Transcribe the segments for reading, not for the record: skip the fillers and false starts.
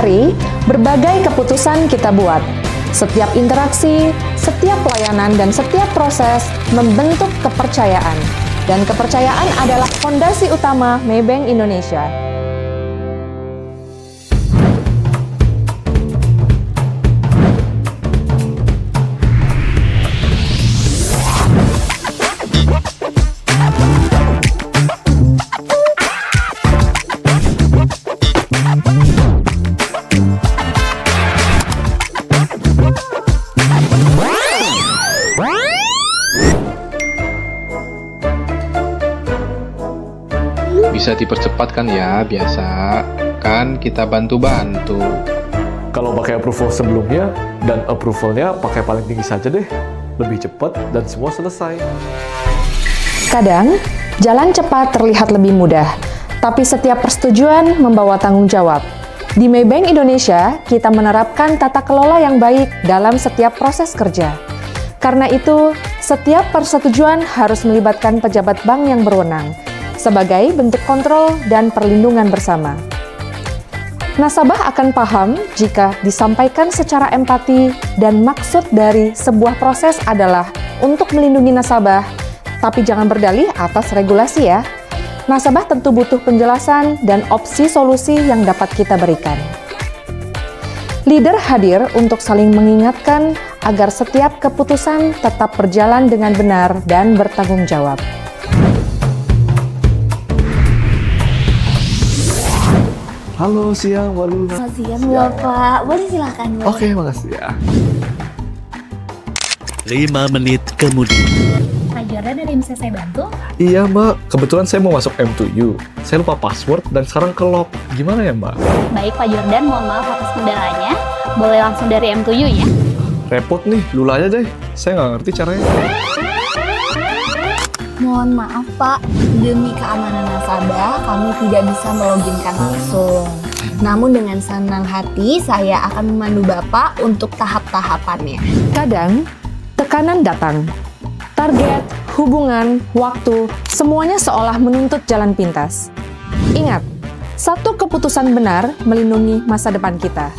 hari, berbagai keputusan kita buat. Setiap interaksi, setiap pelayanan, dan setiap proses membentuk kepercayaan. Dan kepercayaan adalah fondasi utama Maybank Indonesia. Bisa dipercepatkan ya, biasa kan kita bantu-bantu. Kalau pakai approval sebelumnya dan approvalnya pakai paling tinggi saja deh. Lebih cepat dan semua selesai. Kadang, jalan cepat terlihat lebih mudah, tapi setiap persetujuan membawa tanggung jawab. Di Maybank Indonesia, kita menerapkan tata kelola yang baik dalam setiap proses kerja. Karena itu, setiap persetujuan harus melibatkan pejabat bank yang berwenang, sebagai bentuk kontrol dan perlindungan bersama. Nasabah akan paham jika disampaikan secara empati dan maksud dari sebuah proses adalah untuk melindungi nasabah, tapi jangan berdalih atas regulasi ya. Nasabah tentu butuh penjelasan dan opsi solusi yang dapat kita berikan. Leader hadir untuk saling mengingatkan agar setiap keputusan tetap berjalan dengan benar dan bertanggung jawab. Halo, siang, Mbak Luna. Selamat siang, Bapak. Boleh silakan, Bapak. Oke, makasih ya. 5 menit kemudian. Pak Jordan, ada yang bisa saya bantu? Iya, Mbak. Kebetulan saya mau masuk M2U. Saya lupa password dan sekarang ke lock. Gimana ya, Mbak? Baik, Pak Jordan. Mohon maaf atas kendalanya. Boleh langsung dari M2U ya? Repot nih, Lula aja deh. Saya nggak ngerti caranya. Mohon maaf, Pak. Demi keamanan nasabah, kami tidak bisa meloginkan langsung. Namun dengan senang hati, saya akan memandu Bapak untuk tahap-tahapannya. Kadang, tekanan datang. Target, hubungan, waktu, semuanya seolah menuntut jalan pintas. Ingat, satu keputusan benar melindungi masa depan kita.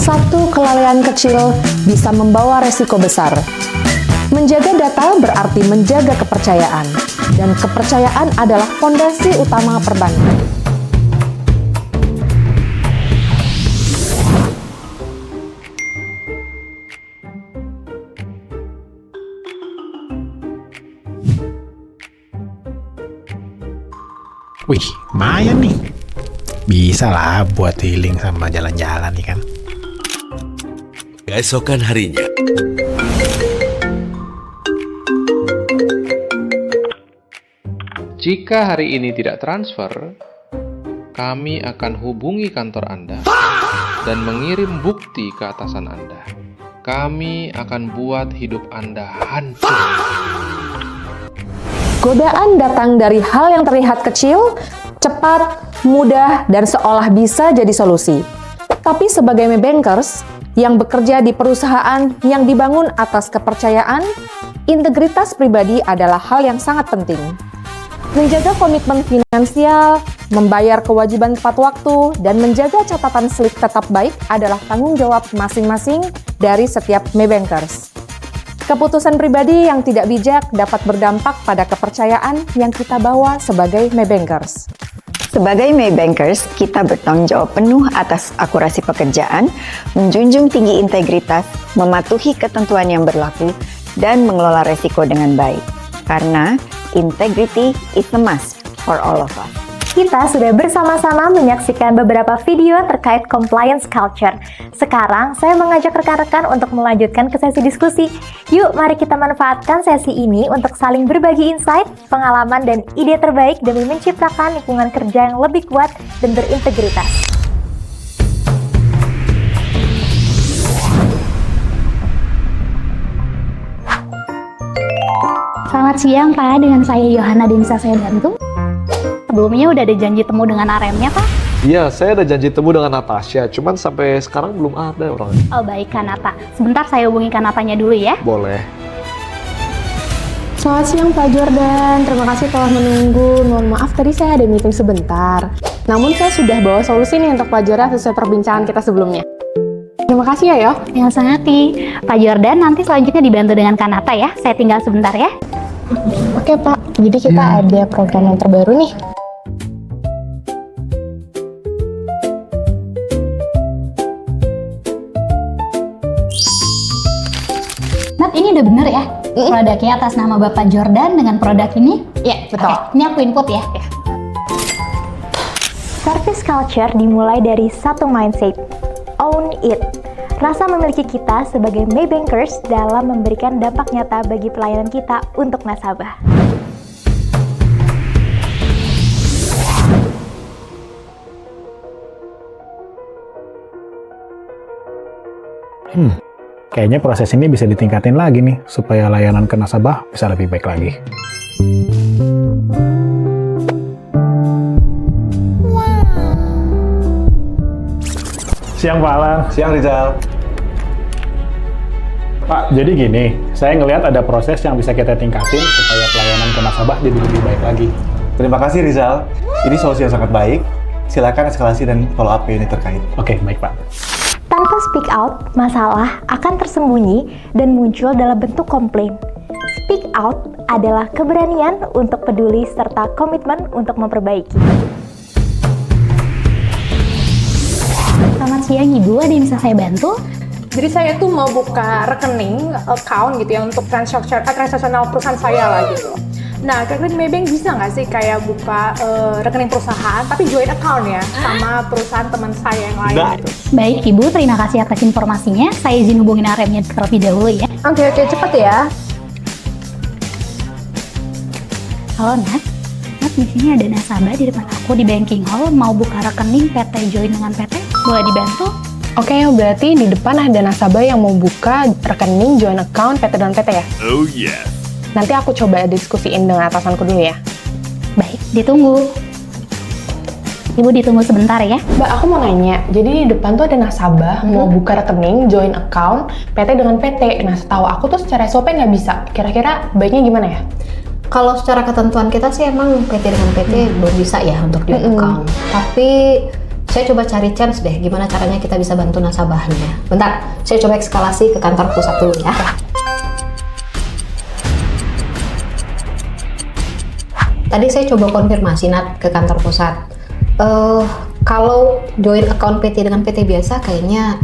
Satu kelalaian kecil bisa membawa resiko besar. Menjaga data berarti menjaga kepercayaan, dan kepercayaan adalah fondasi utama perbankan. Wih, lumayan nih. Bisa lah buat healing sama jalan-jalan nih kan. Keesokan harinya. Jika hari ini tidak transfer, kami akan hubungi kantor Anda dan mengirim bukti ke atasan Anda. Kami akan buat hidup Anda hancur. Godaan datang dari hal yang terlihat kecil, cepat, mudah, dan seolah bisa jadi solusi. Tapi sebagai Maybankers yang bekerja di perusahaan yang dibangun atas kepercayaan, integritas pribadi adalah hal yang sangat penting. Menjaga komitmen finansial, membayar kewajiban tepat waktu, dan menjaga catatan slik tetap baik adalah tanggung jawab masing-masing dari setiap Maybankers. Keputusan pribadi yang tidak bijak dapat berdampak pada kepercayaan yang kita bawa sebagai Maybankers. Sebagai Maybankers, kita bertanggung jawab penuh atas akurasi pekerjaan, menjunjung tinggi integritas, mematuhi ketentuan yang berlaku, dan mengelola resiko dengan baik. Karena integrity is a must for all of us. Kita sudah bersama-sama menyaksikan beberapa video terkait compliance culture. Sekarang saya mengajak rekan-rekan untuk melanjutkan ke sesi diskusi. Yuk, mari kita manfaatkan sesi ini untuk saling berbagi insight, pengalaman, dan ide terbaik demi menciptakan lingkungan kerja yang lebih kuat dan berintegritas. Selamat siang Pak, dengan saya Yohana dan bisa saya bantu? Sebelumnya udah ada janji temu dengan RM-nya Pak? Iya, saya ada janji temu dengan Natasha, cuman sampai sekarang belum ada orangnya. Oh baik Kanata, sebentar saya hubungi Kanatanya dulu ya. Boleh. Selamat siang Pak Jordan, terima kasih telah menunggu. Mohon maaf tadi saya ada meeting sebentar. Namun saya sudah bawa solusi nih untuk Pak Jordan sesuai perbincangan kita sebelumnya. Terima kasih ya Yo. Yang senanti, Pak Jordan nanti selanjutnya dibantu dengan Kanata ya. Saya tinggal sebentar ya. Oke Pak, jadi kita ada program yang terbaru nih. Nat, ini udah bener ya? Produknya atas nama Bapak Jordan dengan produk ini? Iya, betul. Oke, ini aku input ya. Service culture dimulai dari satu mindset, own it. Rasa memiliki kita sebagai Maybankers dalam memberikan dampak nyata bagi pelayanan kita untuk nasabah. Kayaknya proses ini bisa ditingkatin lagi nih, supaya layanan ke nasabah bisa lebih baik lagi. Siang Pak Alan. Siang Rizal. Pak, jadi gini, saya ngelihat ada proses yang bisa kita tingkatin supaya pelayanan ke nasabah jadi lebih baik lagi. Terima kasih Rizal, ini solusi yang sangat baik. Silakan eskalasi dan follow up ini terkait. Oke, baik Pak. Tanpa speak out, masalah akan tersembunyi dan muncul dalam bentuk komplain. Speak out adalah keberanian untuk peduli serta komitmen untuk memperbaiki. Selamat siang Ibu, ada yang bisa saya bantu? Jadi saya tuh mau buka rekening, account gitu ya untuk transaksional perusahaan saya lah gitu. Nah, kira-kira Maybank bisa nggak sih kayak buka rekening perusahaan tapi joint account ya sama perusahaan teman saya yang lain gitu? Baik Ibu, terima kasih atas informasinya. Saya izin hubungin RM-nya terlebih dahulu ya. Oke, cepet ya. Halo Nat, di sini ada nasabah di depan aku di banking hall mau buka rekening PT join dengan PT. Boleh dibantu? Oke, berarti di depan ada nasabah yang mau buka rekening joint account PT dan PT ya? Oh yeah. Nanti aku coba diskusiin dengan atasanku dulu ya. Baik, ditunggu. Ibu ditunggu sebentar ya. Mbak, aku mau nanya, jadi di depan tuh ada nasabah mau buka rekening joint account PT dengan PT. Nah, setahu aku tuh secara SOP nggak bisa. Kira-kira baiknya gimana ya? Kalau secara ketentuan kita sih emang PT dengan PT belum bisa ya untuk joint account. Tapi saya coba cari chance deh gimana caranya kita bisa bantu nasabahnya. Bentar, saya coba eskalasi ke kantor pusat dulu ya. Tadi saya coba konfirmasi Nat ke kantor pusat. Kalau joint account PT dengan PT biasa kayaknya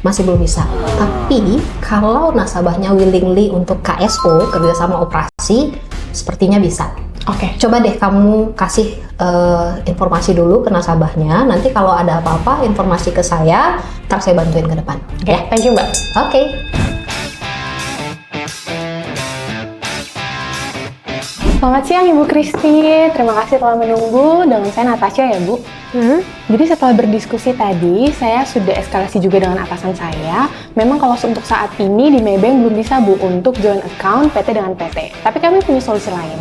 masih belum bisa. Tapi kalau nasabahnya willingly untuk KSO, kerjasama operasi, sepertinya bisa. Oke. Coba deh kamu kasih informasi dulu ke nasabahnya. Nanti kalau ada apa-apa informasi ke saya, ntar saya bantuin ke depan. Oke, thank you Mbak. Oke. Selamat siang Ibu Kristi, terima kasih telah menunggu. Dengan saya Natasha ya Bu. Jadi setelah berdiskusi tadi, saya sudah eskalasi juga dengan atasan saya. Memang kalau untuk saat ini di Maybank belum bisa Bu untuk joint account PT dengan PT. Tapi kami punya solusi lain.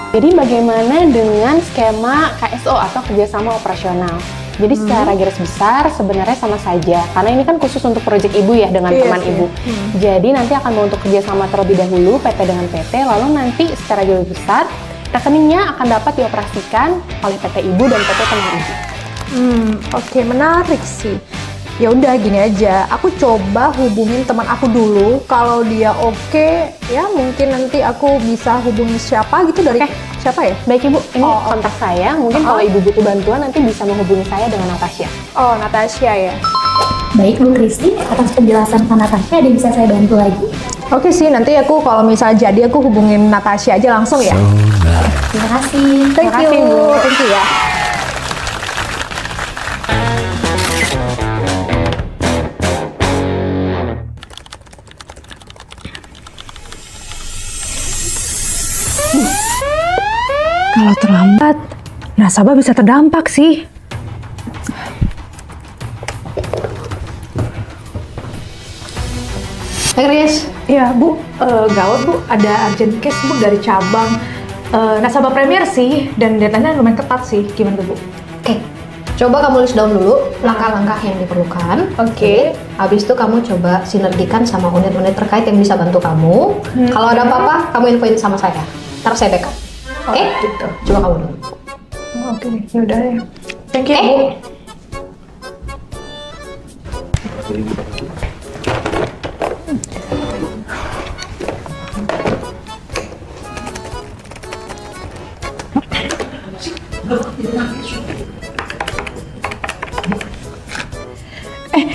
Jadi bagaimana dengan skema KSO atau kerjasama operasional? Jadi secara garis besar sebenarnya sama saja, karena ini kan khusus untuk proyek Ibu ya dengan teman Ibu. Jadi nanti akan mau untuk kerjasama terlebih dahulu PT dengan PT, lalu nanti secara garis besar rekeningnya akan dapat dioperasikan oleh PT Ibu dan PT teman Ibu. Oke, menarik sih. Ya udah gini aja, aku coba hubungin teman aku dulu. Kalau dia oke, ya mungkin nanti aku bisa hubungi siapa gitu dari siapa ya? Baik Ibu, ini kontak saya. Mungkin kalau Ibu butuh bantuan nanti bisa menghubungi saya dengan Natasha. Oh, Natasha ya. Baik Bu Kristi, atas penjelasan Pak Natasha ada yang bisa saya bantu lagi? Oke sih, nanti aku kalau misalnya jadi aku hubungin Natasha aja langsung ya. Terima kasih. Thank you Bu. Thank you ya. Kalau terlambat, nasabah bisa terdampak sih. Chris. Iya Bu, gawat Bu, ada urgent case Bu dari cabang nasabah Premier sih, dan deadline-nya lumayan ketat sih. Gimana tuh Bu? Oke, coba kamu list down dulu langkah-langkah yang diperlukan. Oke. Habis itu kamu coba sinergikan sama unit-unit terkait yang bisa bantu kamu. Kalau ada apa-apa, kamu infoin sama saya. Ntar saya backup. Oke? Gitu. Coba kamu dulu. Oke, yaudah ya. Thank you Bu.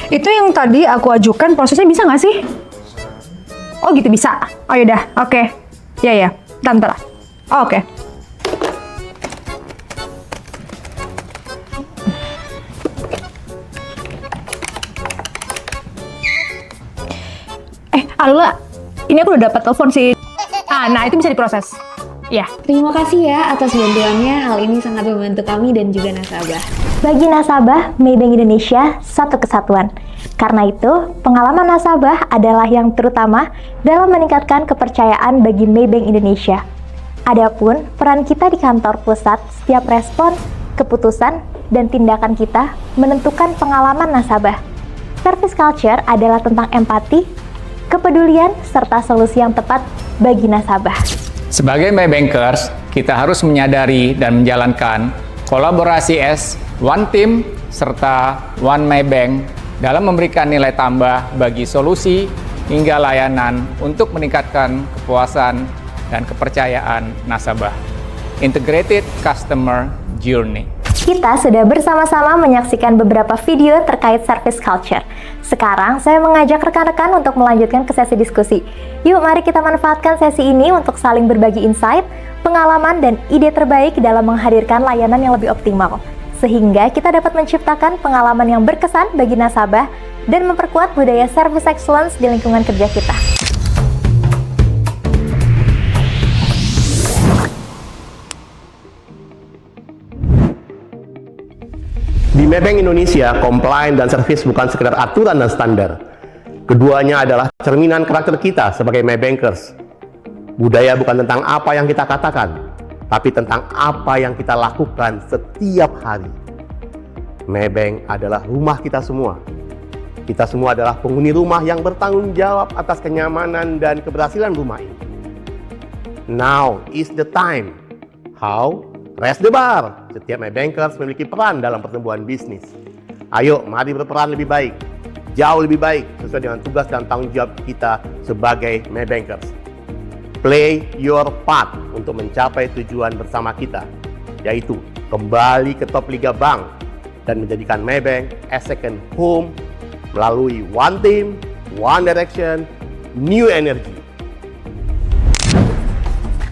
Itu yang tadi aku ajukan prosesnya bisa nggak sih? Oh gitu bisa. Oh yaudah, oke. Ya, bentar. Oh, oke. Alula, ini aku udah dapat telepon sih. Nah itu bisa diproses. Ya. Terima kasih ya atas bantuannya. Hal ini sangat membantu kami dan juga nasabah. Bagi nasabah, Maybank Indonesia satu kesatuan. Karena itu, pengalaman nasabah adalah yang terutama dalam meningkatkan kepercayaan bagi Maybank Indonesia. Adapun peran kita di kantor pusat, setiap respon, keputusan, dan tindakan kita menentukan pengalaman nasabah. Service culture adalah tentang empati, kepedulian, serta solusi yang tepat bagi nasabah. Sebagai Maybankers, kita harus menyadari dan menjalankan kolaborasi as One Team serta One Maybank dalam memberikan nilai tambah bagi solusi hingga layanan untuk meningkatkan kepuasan dan kepercayaan nasabah. Integrated Customer Journey. Kita sudah bersama-sama menyaksikan beberapa video terkait service culture. Sekarang saya mengajak rekan-rekan untuk melanjutkan ke sesi diskusi. Yuk mari kita manfaatkan sesi ini untuk saling berbagi insight, pengalaman, dan ide terbaik dalam menghadirkan layanan yang lebih optimal. Sehingga kita dapat menciptakan pengalaman yang berkesan bagi nasabah dan memperkuat budaya service excellence di lingkungan kerja kita. Di Maybank Indonesia, compliance dan service bukan sekedar aturan dan standar. Keduanya adalah cerminan karakter kita sebagai Maybankers. Budaya bukan tentang apa yang kita katakan, tapi tentang apa yang kita lakukan setiap hari. Maybank adalah rumah kita semua. Kita semua adalah penghuni rumah yang bertanggung jawab atas kenyamanan dan keberhasilan rumah ini. Now is the time. How? Raise the bar. Setiap Maybankers memiliki peran dalam pertumbuhan bisnis. Ayo, mari berperan lebih baik, jauh lebih baik, sesuai dengan tugas dan tanggung jawab kita sebagai Maybankers. Play your part untuk mencapai tujuan bersama kita, yaitu kembali ke top Liga Bank dan menjadikan Maybank as second home melalui One Team, One Direction, New Energy.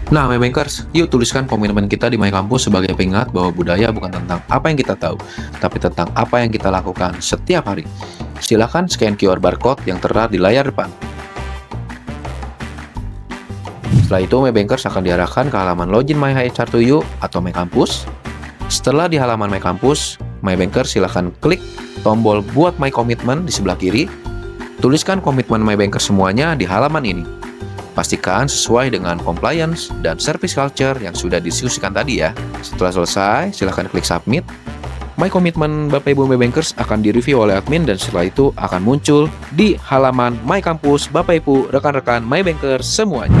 Nah, Maybankers, yuk tuliskan komitmen kita di My Campus sebagai pengingat bahwa budaya bukan tentang apa yang kita tahu, tapi tentang apa yang kita lakukan setiap hari. Silakan scan QR barcode yang tertera di layar depan. Setelah itu, Maybankers akan diarahkan ke halaman login My HR2U atau My Campus. Setelah di halaman My Campus, Maybankers silakan klik tombol buat My Commitment di sebelah kiri. Tuliskan komitmen Maybankers semuanya di halaman ini. Pastikan sesuai dengan compliance dan service culture yang sudah didiskusikan tadi ya. Setelah selesai, silahkan klik submit. My Commitment Bapak Ibu Maybankers akan direview oleh admin dan setelah itu akan muncul di halaman My Campus Bapak Ibu rekan-rekan Maybankers semuanya.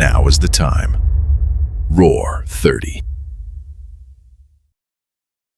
Now is the time. Roar 30.